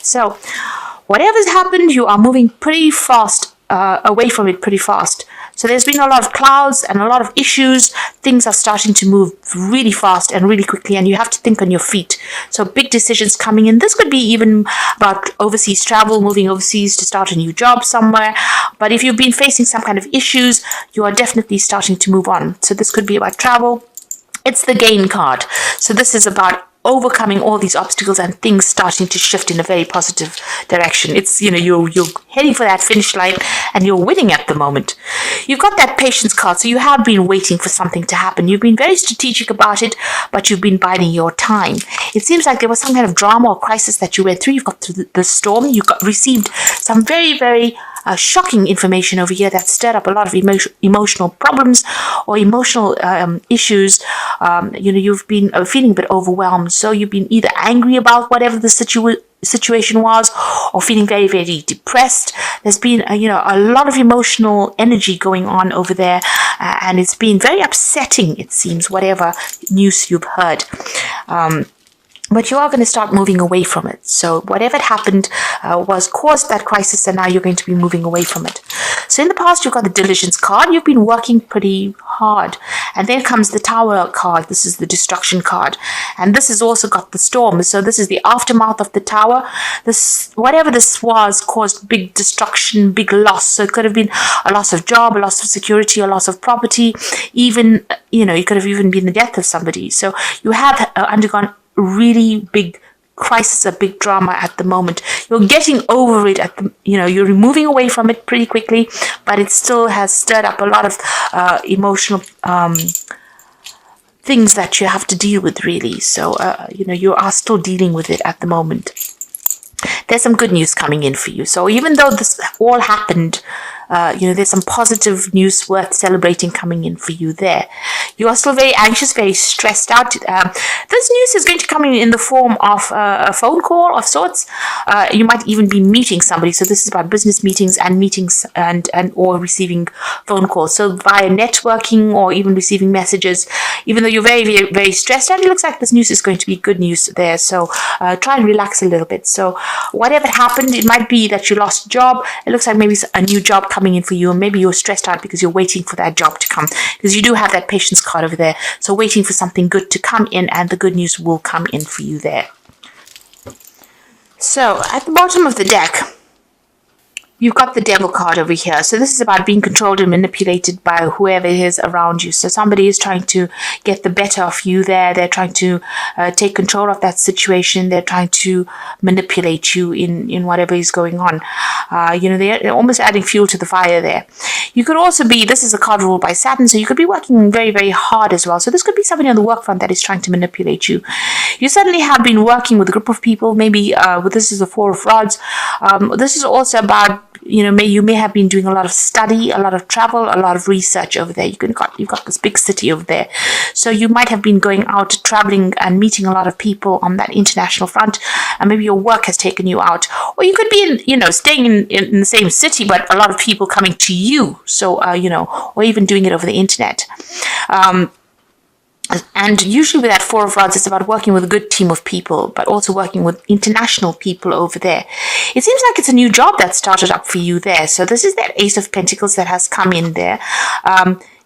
So whatever's happened, you are moving pretty fast away from it pretty fast. So there's been a lot of clouds and a lot of issues. Things are starting to move really fast and really quickly, and you have to think on your feet. So big decisions coming in. This could be even about overseas travel, moving overseas to start a new job somewhere. But if you've been facing some kind of issues, you are definitely starting to move on. So this could be about travel. It's the gain card. So this is about overcoming all these obstacles and things starting to shift in a very positive direction. It's, you're heading for that finish line and you're winning at the moment. You've got that patience card, so you have been waiting for something to happen. You've been very strategic about it, but you've been biding your time. It seems like there was some kind of drama or crisis that you went through. You've got through the storm. You received some very, very shocking information over here that stirred up a lot of emotional problems or emotional issues. You've been feeling a bit overwhelmed. So you've been either angry about whatever the situation was, or feeling very, very depressed. There's been a lot of emotional energy going on over there, and it's been very upsetting, it seems, whatever news you've heard. But you are going to start moving away from it. So whatever happened was caused that crisis, and now you're going to be moving away from it. So in the past, you've got the diligence card. You've been working pretty hard. And then comes the tower card. This is the destruction card. And this has also got the storm. So this is the aftermath of the tower. Whatever this was caused big destruction, big loss. So it could have been a loss of job, a loss of security, a loss of property. Even, it could have even been the death of somebody. So you have undergone really big crisis, a big drama at the moment. You're getting over it you're moving away from it pretty quickly, but it still has stirred up a lot of emotional things that you have to deal with, really. So you are still dealing with it at the moment. There's some good news coming in for you. So even though this all happened, there's some positive news worth celebrating coming in for you there. You are still very anxious, very stressed out. This news is going to come in the form of a phone call of sorts. You might even be meeting somebody. So this is about business meetings and or receiving phone calls. So via networking or even receiving messages, even though you're very, very, very stressed out, it looks like this news is going to be good news there. So try and relax a little bit. So whatever happened, it might be that you lost a job. It looks like maybe it's a new job coming in for you, and maybe you're stressed out because you're waiting for that job to come, because you do have that patience card over there. So waiting for something good to come in, and the good news will come in for you there. So at the bottom of the deck, you've got the devil card over here. So this is about being controlled and manipulated by whoever it is around you. So somebody is trying to get the better of you there. They're trying to take control of that situation. They're trying to manipulate you in whatever is going on. They're almost adding fuel to the fire there. You could also be, this is a card ruled by Saturn, so you could be working very, very hard as well. So this could be somebody on the work front that is trying to manipulate you. You certainly have been working with a group of people, maybe this is a Four of Rods. This is also about, you may have been doing a lot of study, a lot of travel, a lot of research over there. You've got this big city over there. So you might have been going out, traveling and meeting a lot of people on that international front, and maybe your work has taken you out. Or you could be staying in the same city, but a lot of people coming to you. So, or even doing it over the internet. And usually with that Four of Rods, it's about working with a good team of people, but also working with international people over there. It seems like it's a new job that started up for you there. So this is that Ace of Pentacles that has come in there.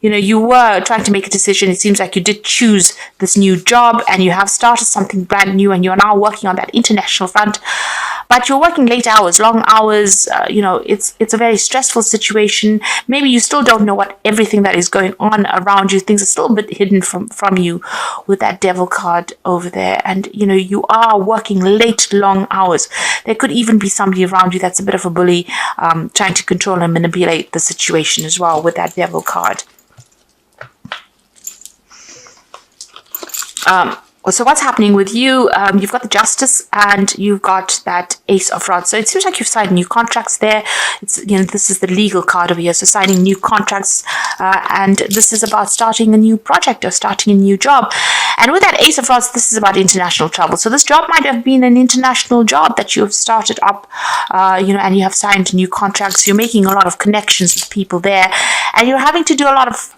You were trying to make a decision. It seems like you did choose this new job, and you have started something brand new, and you're now working on that international front. But you're working late hours, long hours. It's a very stressful situation. Maybe you still don't know what everything that is going on around you. Things are still a bit hidden from you with that devil card over there. And, you are working late, long hours. There could even be somebody around you that's a bit of a bully, trying to control and manipulate the situation as well with that devil card. So what's happening with you? You've got the Justice and you've got that Ace of Rods. So it seems like you've signed new contracts there. It's this is the legal card over here. So signing new contracts, and this is about starting a new project or starting a new job. And with that Ace of Rods, this is about international travel. So this job might have been an international job that you have started up, and you have signed new contracts. You're making a lot of connections with people there, and you're having to do a lot of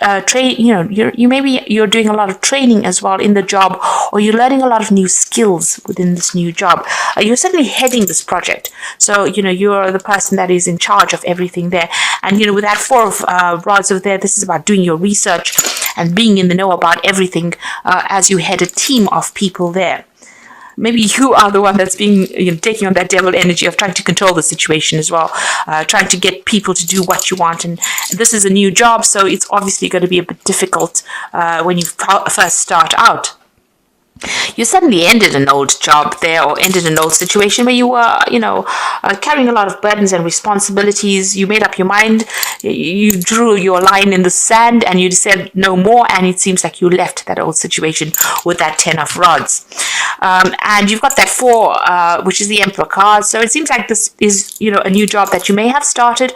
you're doing a lot of training as well in the job, or you're learning a lot of new skills within this new job. You're certainly heading this project, so you're the person that is in charge of everything there. And with that 4 of rods over there, this is about doing your research and being in the know about everything as you head a team of people there. Maybe you are the one that's being taking on that devil energy of trying to control the situation as well, trying to get people to do what you want. And this is a new job, so it's obviously going to be a bit difficult when you first start out. You suddenly ended an old job there, or ended an old situation where you were, carrying a lot of burdens and responsibilities. You made up your mind, you drew your line in the sand, and you said no more, and it seems like you left that old situation with that 10 of rods. And you've got that 4, which is the Emperor card. So it seems like this is, a new job that you may have started,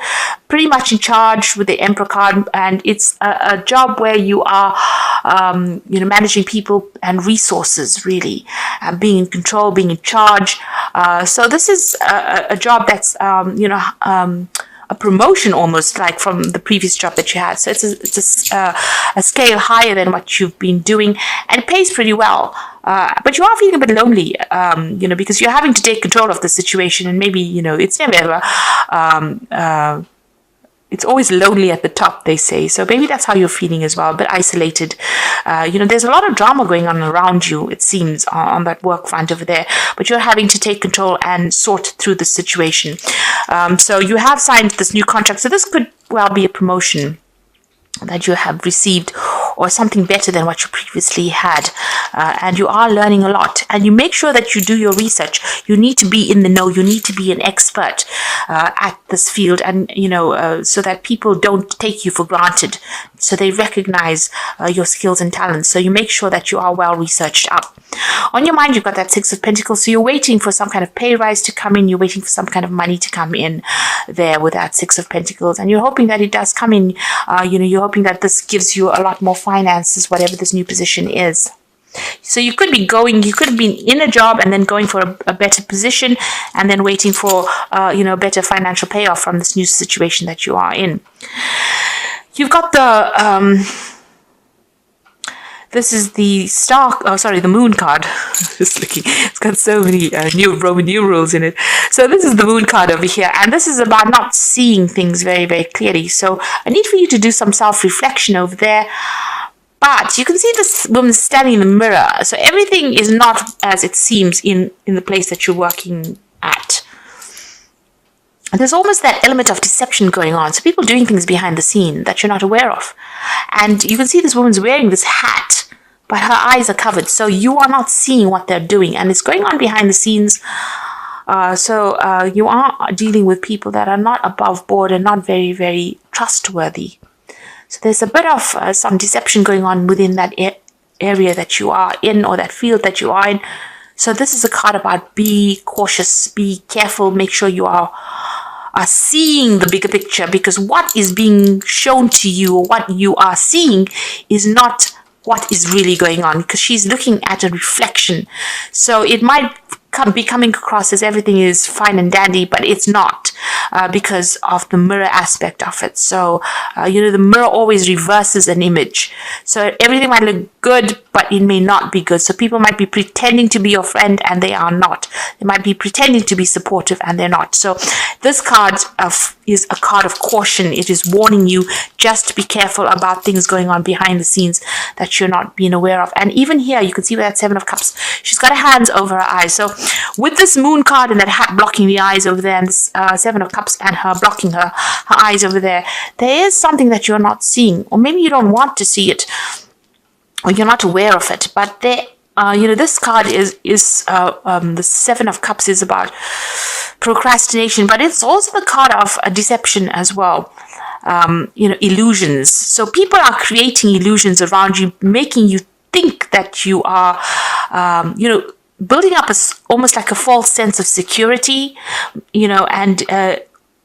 pretty much in charge with the Emperor card, and it's a job where you are, managing people and resources, really, being in control, being in charge. So this is a job that's, a promotion almost, like from the previous job that you had. So it's a scale higher than what you've been doing, and it pays pretty well. But you are feeling a bit lonely, because you're having to take control of the situation, and maybe, it's never ever, it's always lonely at the top, they say. So maybe that's how you're feeling as well, a bit isolated. There's a lot of drama going on around you, it seems, on that work front over there. But you're having to take control and sort through the situation. So you have signed this new contract. So this could well be a promotion that you have received, or something better than what you previously had, and you are learning a lot. And you make sure that you do your research. You need to be in the know. You need to be an expert at this field, and so that people don't take you for granted, so they recognize your skills and talents. So you make sure that you are well researched up. On your mind, you've got that 6 of Pentacles, so you're waiting for some kind of pay rise to come in. You're waiting for some kind of money to come in there with that 6 of Pentacles, and you're hoping that it does come in. You're hoping that this gives you a lot more finances, whatever this new position is. So you could have been in a job and then going for a better position, and then waiting for, better financial payoff from this new situation that you are in. You've got this is the the moon card. Just looking, it's got so many new Roman numerals in it. So this is the moon card over here, and this is about not seeing things very, very clearly. So I need for you to do some self-reflection over there. But you can see this woman standing in the mirror. So everything is not as it seems in the place that you're working at. There's almost that element of deception going on. So people doing things behind the scene that you're not aware of. And you can see this woman's wearing this hat, but her eyes are covered. So you are not seeing what they're doing. And it's going on behind the scenes. So you are dealing with people that are not above board and not very, very trustworthy. So there's a bit of some deception going on within that area that you are in, or that field that you are in. So this is a card about be cautious, be careful, make sure you are seeing the bigger picture, because what is being shown to you, or what you are seeing, is not what is really going on, because she's looking at a reflection. So it might be coming across as everything is fine and dandy, but it's not, because of the mirror aspect of it. So, the mirror always reverses an image. So everything might look good, but it may not be good. So people might be pretending to be your friend, and they are not. They might be pretending to be supportive, and they're not. So this card is a card of caution. It is warning you just be careful about things going on behind the scenes that you're not being aware of. And even here, you can see with that 7 of Cups, she's got her hands over her eyes. So with this moon card and that hat blocking the eyes over there, and this 7 of Cups and her blocking her eyes over there, there is something that you're not seeing, or maybe you don't want to see it, or you're not aware of it. But there, this card is the 7 of Cups is about procrastination, but it's also the card of deception as well. Illusions. So people are creating illusions around you, making you think that you are, building up almost like a false sense of security, and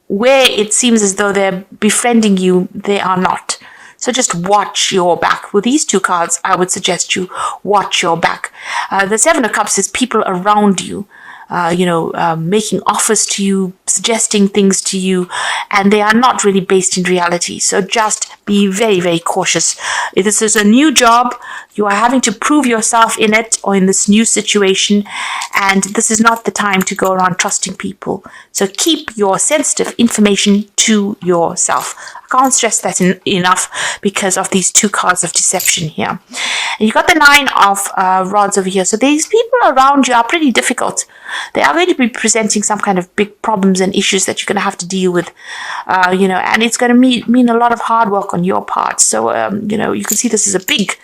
where it seems as though they're befriending you, they are not. So just watch your back. With these 2 cards, I would suggest you watch your back. The 7 of Cups is people around you. making offers to you, suggesting things to you, and they are not really based in reality. So just be very, very cautious. If this is a new job, you are having to prove yourself in it or in this new situation, and this is not the time to go around trusting people. So keep your sensitive information to yourself. I can't stress that enough because of these two cards of deception here. And you got the 9 of rods over here. So these people around you are pretty difficult. They are going to be presenting some kind of big problems and issues that you're going to have to deal with, and it's going to mean a lot of hard work on your part. So, you can see this is a big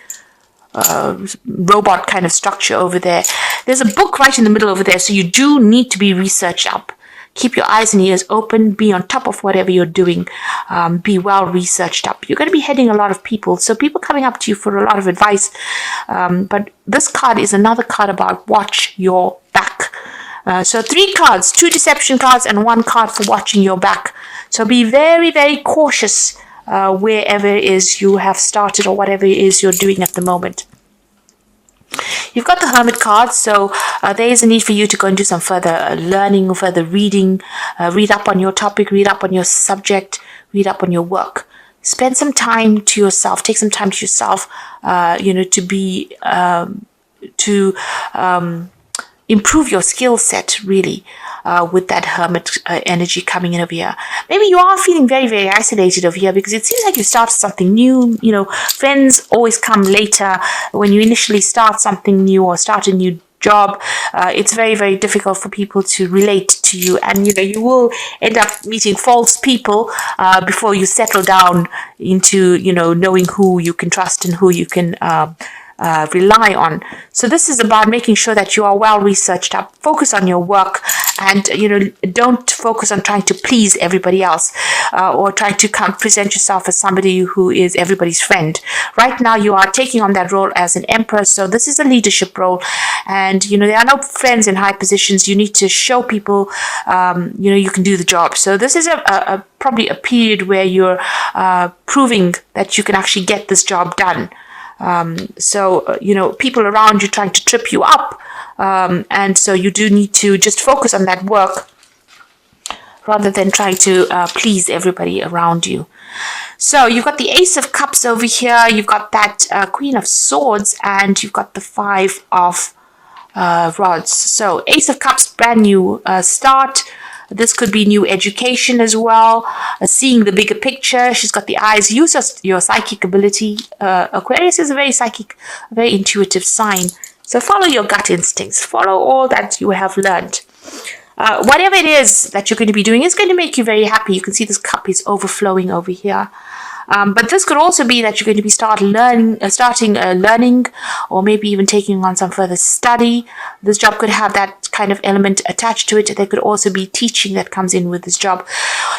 robot kind of structure over there. There's a book right in the middle over there, so you do need to be researched up. Keep your eyes and ears open. Be on top of whatever you're doing. Be well researched up. You're going to be heading a lot of people, so people coming up to you for a lot of advice. But this card is another card about watch your back. So 3 cards, 2 deception cards and 1 card for watching your back. So be very, very cautious wherever it is you have started or whatever it is you're doing at the moment. You've got the Hermit card, so there is a need for you to go and do some further learning, further reading, read up on your topic, read up on your subject, read up on your work. Spend some time to yourself, take some time to yourself, to improve your skill set, really, with that Hermit energy coming in over here. Maybe you are feeling very, very isolated over here because it seems like you started something new. Friends always come later. When you initially start something new or start a new job, it's very, very difficult for people to relate to you, and you will end up meeting false people before you settle down into knowing who you can trust and who you can rely on. So this is about making sure that you are well researched up. Focus on your work, and don't focus on trying to please everybody else or trying to present yourself as somebody who is everybody's friend. Right now you are taking on that role as an empress, so this is a leadership role, and there are no friends in high positions. You need to show people you can do the job. So this is probably a period where you're proving that you can actually get this job done. People around you trying to trip you up, and so you do need to just focus on that work rather than trying to please everybody around you. So you've got the Ace of Cups over here, you've got that Queen of Swords, and you've got the 5 of Rods. So Ace of Cups, brand new start. This could be new education as well, seeing the bigger picture. She's got the eyes. Use your psychic ability. Aquarius is a very psychic, very intuitive sign. So follow your gut instincts. Follow all that you have learned. Whatever it is that you're going to be doing is going to make you very happy. You can see this cup is overflowing over here. But this could also be that you're going to be starting learning, or maybe even taking on some further study. This job could have that kind of element attached to it. There could also be teaching that comes in with this job.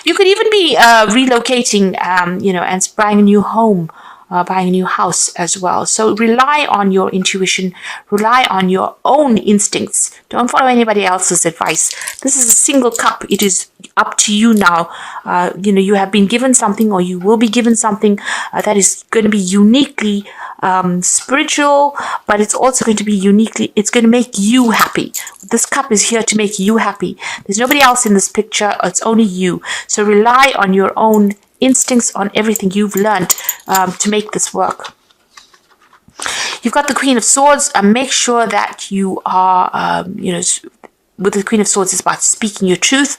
You could even be relocating, and buying a new home, buying a new house as well. So rely on your intuition, rely on your own instincts. Don't follow anybody else's advice. This is a single cup. It is up to you now. You have been given something, or you will be given something that is going to be uniquely spiritual, but it's also going to be it's going to make you happy. This cup is here to make you happy. There's nobody else in this picture. It's only you. So rely on your own instincts, on everything you've learned to make this work. You've got the Queen of Swords. Make sure that you are, with the Queen of Swords, it's about speaking your truth.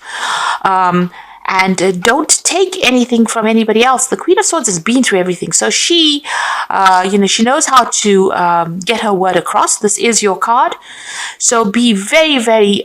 And don't take anything from anybody else. The Queen of Swords has been through everything. So she, she knows how to get her word across. This is your card. So be very, very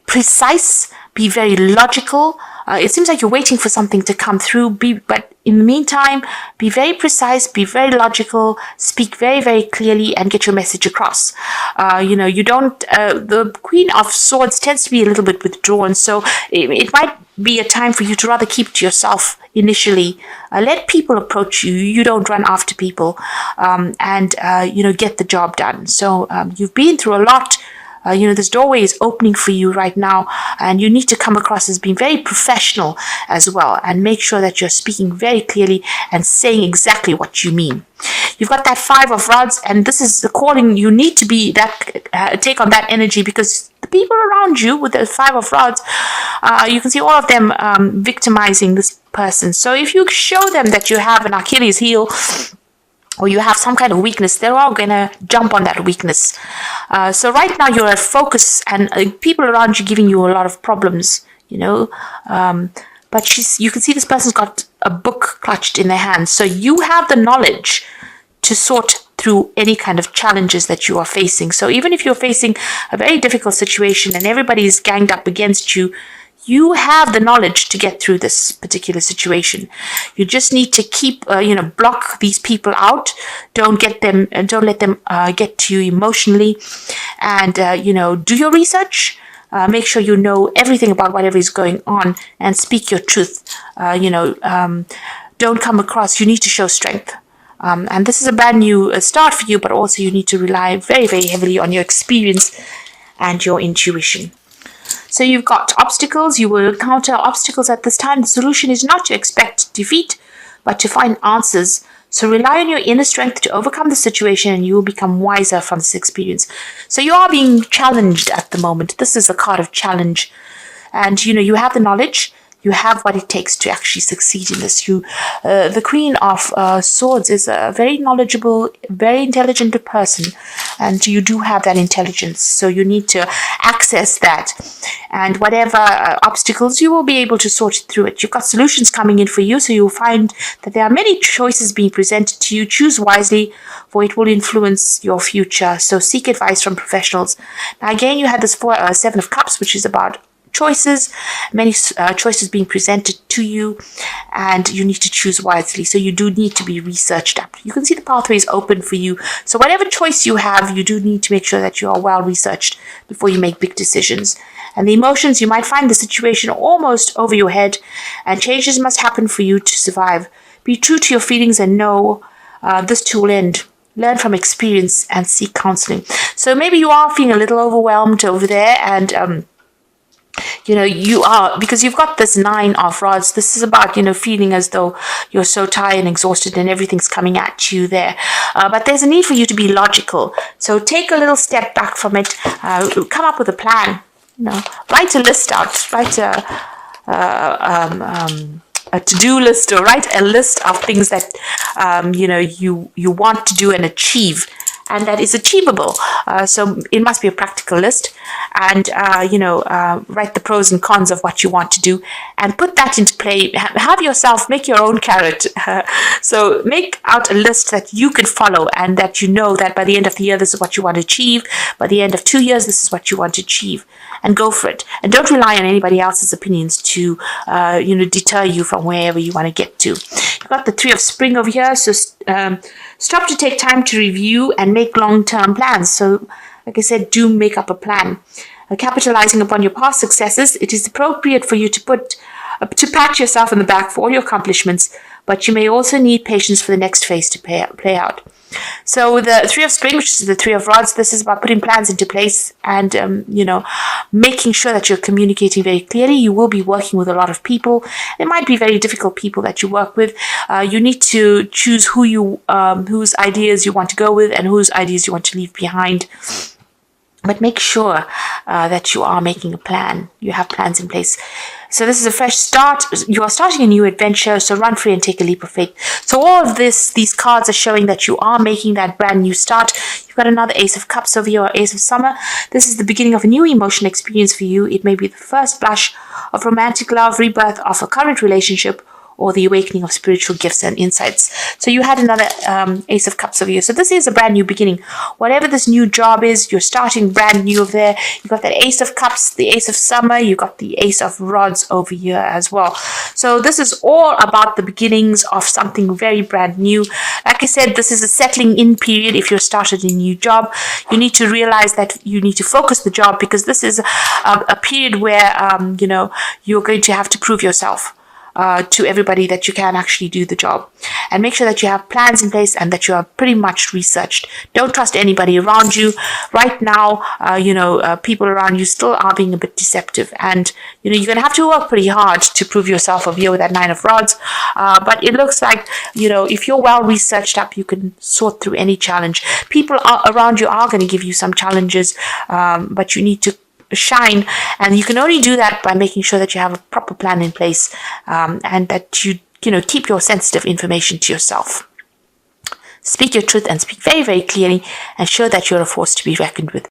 precise. Be very logical. It seems like you're waiting for something to come through. But in the meantime, be very precise, be very logical, speak very, very clearly, and get your message across. You don't. The Queen of Swords tends to be a little bit withdrawn, so it might be a time for you to rather keep to yourself initially. Let people approach you. You don't run after people, and get the job done. So you've been through a lot. This doorway is opening for you right now, and you need to come across as being very professional as well, and make sure that you're speaking very clearly and saying exactly what you mean. You've got that 5 of Rods, and this is the calling. You need to be take on that energy, because the people around you with the Five of Rods, you can see all of them victimizing this person. So if you show them that you have an Achilles heel, or you have some kind of weakness, they're all going to jump on that weakness. So right now you're at focus, and people around you giving you a lot of problems, but you can see this person's got a book clutched in their hands. So you have the knowledge to sort through any kind of challenges that you are facing. So even if you're facing a very difficult situation and everybody is ganged up against you, you have the knowledge to get through this particular situation. You just need to keep, block these people out. Don't let them get to you emotionally, and do your research. Make sure you know everything about whatever is going on, and speak your truth. Don't come across. You need to show strength. And this is a brand new start for you, but also you need to rely very, very heavily on your experience and your intuition. So you've got obstacles. You will encounter obstacles at this time. The solution is not to expect defeat, but to find answers. So rely on your inner strength to overcome the situation, and you will become wiser from this experience. So you are being challenged at the moment. This is a card of challenge. And, you have the knowledge. You have what it takes to actually succeed in this. The Queen of Swords is a very knowledgeable, very intelligent person, and you do have that intelligence. So you need to access that, and whatever obstacles, you will be able to sort through it. You've got solutions coming in for you, so you'll find that there are many choices being presented to you. Choose wisely, for it will influence your future. So seek advice from professionals. Now again, you had this Seven of Cups, which is about choices, many choices being presented to you, and you need to choose wisely. So you do need to be researched up. You can see the pathway is open for you. So whatever choice you have, you do need to make sure that you are well researched before you make big decisions. And the emotions, you might find the situation almost over your head, and changes must happen for you to survive. Be true to your feelings and know this too will end. Learn from experience and seek counseling. So maybe you are feeling a little overwhelmed over there, and you are, because you've got this Nine of Rods. This is about, feeling as though you're so tired and exhausted and everything's coming at you there. But there's a need for you to be logical. So take a little step back from it. Come up with a plan. Write a list out. Write a to-do list, or write a list of things that, you want to do and achieve, and that is achievable. So it must be a practical list, and write the pros and cons of what you want to do, and put that into play. Have yourself make your own carrot. So make out a list that you can follow, and that you know that by the end of the year this is what you want to achieve. By the end of 2 years this is what you want to achieve, and go for it. And don't rely on anybody else's opinions to deter you from wherever you want to get to. You've got the Three of Spring over here. So stop to take time to review and make long-term plans. So, like I said, do make up a plan. Capitalizing upon your past successes, it is appropriate for you to pat yourself on the back for all your accomplishments, but you may also need patience for the next phase to play out. So the Three of Spring, which is the Three of Rods, this is about putting plans into place and, making sure that you're communicating very clearly. You will be working with a lot of people. It might be very difficult people that you work with. You need to choose whose ideas you want to go with and whose ideas you want to leave behind. But make sure that you are making a plan. You have plans in place. So this is a fresh start. You are starting a new adventure, so run free and take a leap of faith. So all of these cards are showing that you are making that brand new start. You've got another Ace of Cups over here, or Ace of Summer. This is the beginning of a new emotional experience for you. It may be the first blush of romantic love, rebirth of a current relationship, or the awakening of spiritual gifts and insights. So you had another Ace of Cups over here. So this is a brand new beginning. Whatever this new job is, you're starting brand new over there. You've got that Ace of Cups, the Ace of Summer. You've got the Ace of Rods over here as well. So this is all about the beginnings of something very brand new. Like I said, this is a settling in period. If you're started a new job, you need to realize that you need to focus the job, because this is a period where, you're going to have to prove yourself to everybody that you can actually do the job, and make sure that you have plans in place and that you are pretty much researched. Don't trust anybody around you right now. People around you still are being a bit deceptive, and you're going to have to work pretty hard to prove yourself over here with that Nine of Rods. But it looks like, if you're well researched up, you can sort through any challenge. People around you are going to give you some challenges, but you need to shine. And you can only do that by making sure that you have a proper plan in place, and that you keep your sensitive information to yourself. Speak your truth and speak very, very clearly, and show that you're a force to be reckoned with.